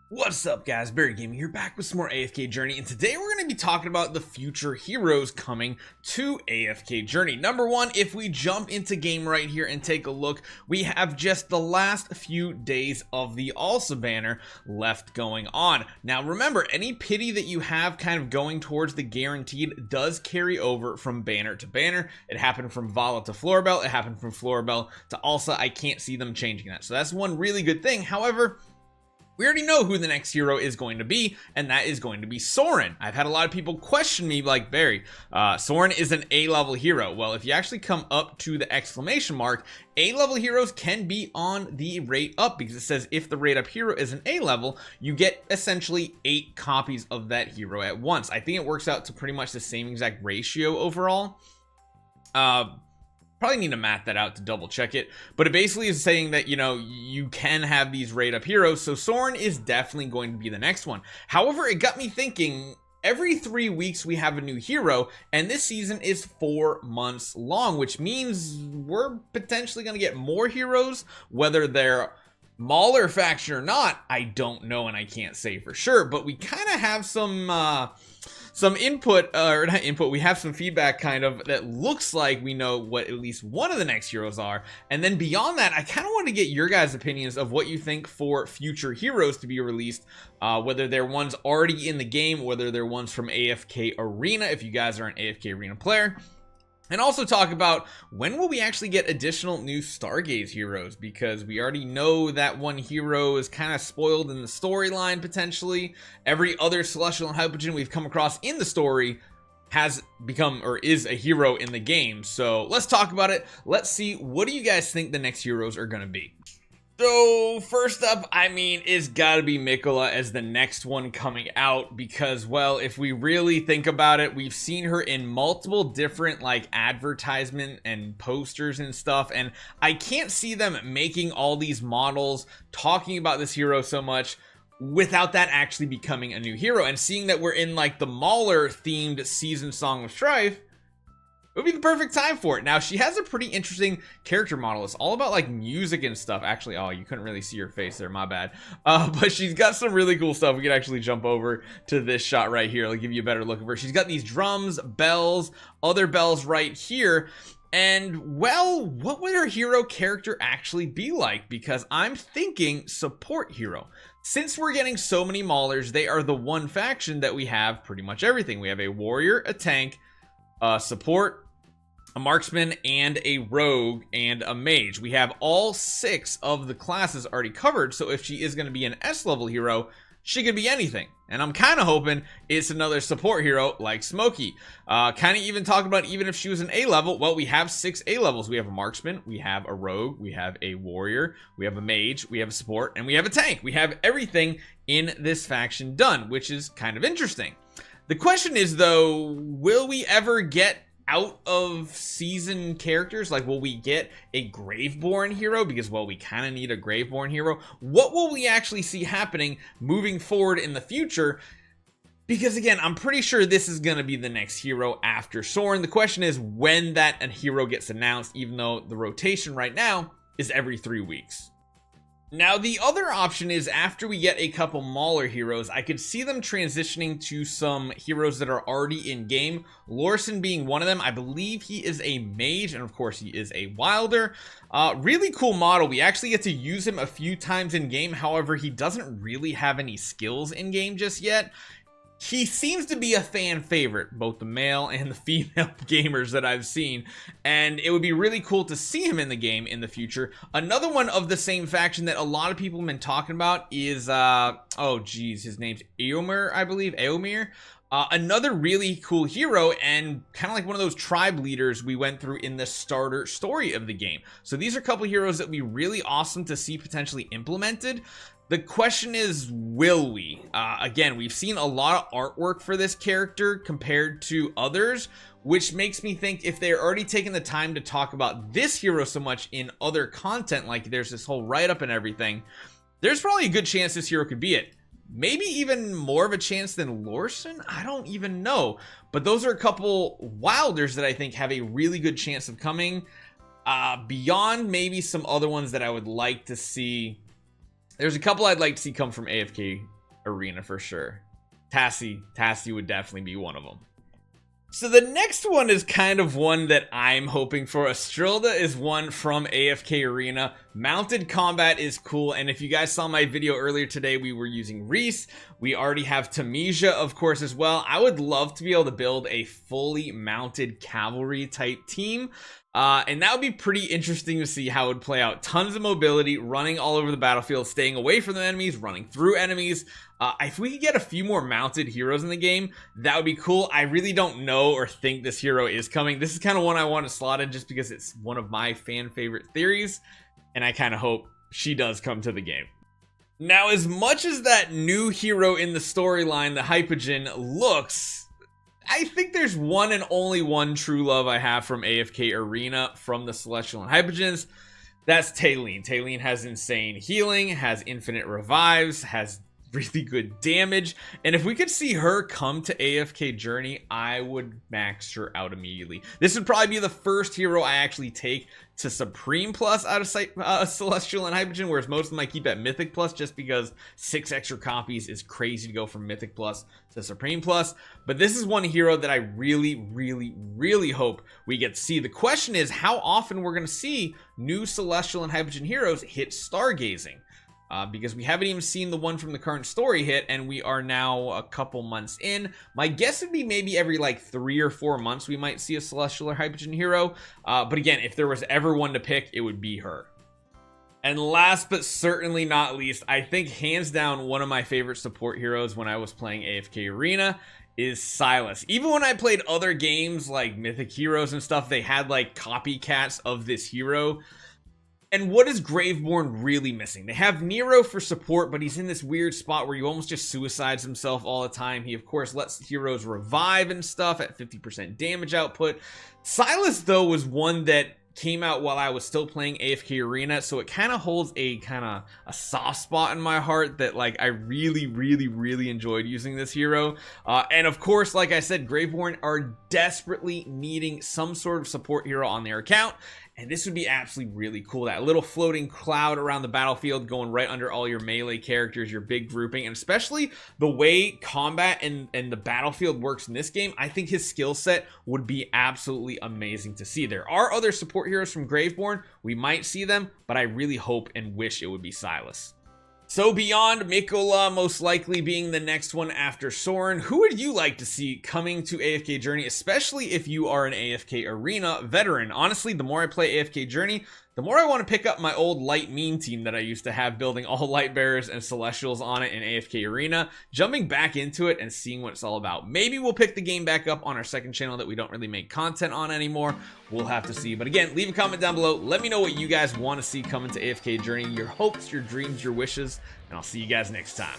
What's up guys, Barry Gaming here, back with some more AFK Journey, and today we're going to be talking about the future heroes coming to AFK Journey. Number one, if we jump into game right here and take a look, we have just the last few days of the ALSA banner left going on. Now remember, any pity that you have kind of going towards the guaranteed does carry over from banner to banner. It happened from Vala to Florbell, it happened from Florbell to ALSA. I can't see them changing that, so that's one really good thing. However, we already know who the next hero is going to be, and that is going to be Soren. I've had a lot of people question me like, Barry, Soren is an A-level hero. Well, if you actually come up to the exclamation mark, A-level heroes can be on the rate up, because it says if the rate up hero is an A-level, you get essentially 8 copies of that hero at once. I think it works out to pretty much the same exact ratio overall. Probably need to math that out to double check it, but it basically is saying that, you know, you can have these rate up heroes, so Soren is definitely going to be the next one. However, it got me thinking, every 3 weeks we have a new hero, and this season is 4 months long, which means we're potentially going to get more heroes. Whether they're Mauler faction or not, I don't know, and I can't say for sure, but we kind of have some input, or not input, we have some feedback kind of that looks like we know what at least one of the next heroes are. And then beyond that, I kind of want to get your guys' opinions of what you think for future heroes to be released, whether they're ones already in the game, whether they're ones from AFK Arena, if you guys are an AFK Arena player. And also talk about when will we actually get additional new Stargaze heroes, because we already know that one hero is kind of spoiled in the storyline potentially. Every other Celestial and Hypogean we've come across in the story has become or is a hero in the game. So let's talk about it. Let's see, what do you guys think the next heroes are going to be? So first up, I mean, it's gotta be Mikola as the next one coming out, because, well, if we really think about it, we've seen her in multiple different like advertisement and posters and stuff, and I can't see them making all these models talking about this hero so much without that actually becoming a new hero. And seeing that we're in like the Mauler themed season Song of Strife, it would be the perfect time for it. Now, she has a pretty interesting character model. It's all about like music and stuff. Actually, oh, you couldn't really see her face there, my bad. But she's got some really cool stuff. We can actually jump over to this shot right here. I'll give you a better look of her. She's got these drums, bells, other bells right here. And, well, what would her hero character actually be like? Because I'm thinking support hero. Since we're getting so many Maulers, they are the one faction that we have pretty much everything. We have a warrior, a tank, support, a marksman, and a rogue, and a mage. We have all 6 of the classes already covered, so if she is going to be an S-level hero, she could be anything. And I'm kind of hoping it's another support hero like Smokey. Kind of even talking about even if she was an A-level, well, we have 6 A-levels. We have a marksman, we have a rogue, we have a warrior, we have a mage, we have a support, and we have a tank. We have everything in this faction done, which is kind of interesting. The question is, though, will we ever get out of season characters? Like, will we get a Graveborn hero? Because, well, we kind of need a Graveborn hero. What will we actually see happening moving forward in the future? Because, again, I'm pretty sure this is going to be the next hero after Soren. The question is when that a hero gets announced, even though the rotation right now is every 3 weeks. Now, the other option is after we get a couple Mauler heroes, I could see them transitioning to some heroes that are already in game. Lorson being one of them. I believe he is a mage, and of course he is a wilder. Really cool model. We actually get to use him a few times in game. However, he doesn't really have any skills in game just yet. He seems to be a fan favorite, both the male and the female gamers that I've seen, and it would be really cool to see him in the game in the future. Another one of the same faction that a lot of people have been talking about is, oh geez, his name's Eomer, I believe, Eomer. Another really cool hero, and kind of like one of those tribe leaders we went through in the starter story of the game. So these are a couple heroes that would be really awesome to see potentially implemented. The question is, will we? Again, we've seen a lot of artwork for this character compared to others, which makes me think if they're already taking the time to talk about this hero so much in other content, like there's this whole write-up and everything, there's probably a good chance this hero could be it. Maybe even more of a chance than Lorson? I don't even know. But those are a couple wilders that I think have a really good chance of coming. Beyond maybe some other ones that I would like to see. There's a couple I'd like to see come from AFK Arena for sure. Tassie would definitely be one of them. So the next one is kind of one that I'm hoping for. Astrilda is one from AFK Arena. Mounted combat is cool, and if you guys saw my video earlier today, we were using Reese. We already have Tamisia, of course, as well. I would love to be able to build a fully mounted cavalry type team. And that would be pretty interesting to see how it would play out. Tons of mobility, running all over the battlefield, staying away from the enemies, running through enemies. If we could get a few more mounted heroes in the game, that would be cool. I really don't know or think this hero is coming. This is kind of one I want to slot in just because it's one of my fan favorite theories, and I kind of hope she does come to the game. Now, as much as that new hero in the storyline, the Hypogean, looks, I think there's one and only one true love I have from AFK Arena from the Celestial and Hypogeans. That's Talene. Talene has insane healing, has infinite revives, has really good damage, and if we could see her come to AFK Journey, I would max her out immediately. This would probably be the first hero I actually take to Supreme Plus out of Celestial and Hypogean, whereas most of them I keep at Mythic Plus just because 6 extra copies is crazy to go from Mythic Plus to Supreme Plus. But this is one hero that I really hope we get to see. The question is how often we're going to see new Celestial and Hypogean heroes hit Stargazing. Because we haven't even seen the one from the current story hit, and we are now a couple months in. My guess would be maybe every like 3 or 4 months we might see a Celestial or Hypogean hero. But again, if there was ever one to pick, it would be her. And last but certainly not least, I think hands down one of my favorite support heroes when I was playing AFK Arena is Silas. Even when I played other games like Mythic Heroes and stuff, they had like copycats of this hero. And what is Graveborn really missing? They have Nero for support, but he's in this weird spot where he almost just suicides himself all the time. He, of course, lets heroes revive and stuff at 50% damage output. Silas, though, was one that came out while I was still playing AFK Arena, so it kind of holds a soft spot in my heart that like I really enjoyed using this hero. And of course, like I said, Graveborn are desperately needing some sort of support hero on their account. And this would be absolutely really cool. That little floating cloud around the battlefield going right under all your melee characters, your big grouping, and especially the way combat and the battlefield works in this game, I think his skill set would be absolutely amazing to see. There are other support heroes from Graveborn. We might see them, but I really hope and wish it would be Silas. So beyond Mikola most likely being the next one after Soren, who would you like to see coming to AFK Journey, especially if you are an AFK Arena veteran? Honestly, the more I play AFK Journey, the more I want to pick up my old light meme team that I used to have building all light bearers and celestials on it in AFK Arena, jumping back into it and seeing what it's all about. Maybe we'll pick the game back up on our second channel that we don't really make content on anymore. We'll have to see. But again, leave a comment down below. Let me know what you guys want to see coming to AFK Journey, your hopes, your dreams, your wishes, and I'll see you guys next time.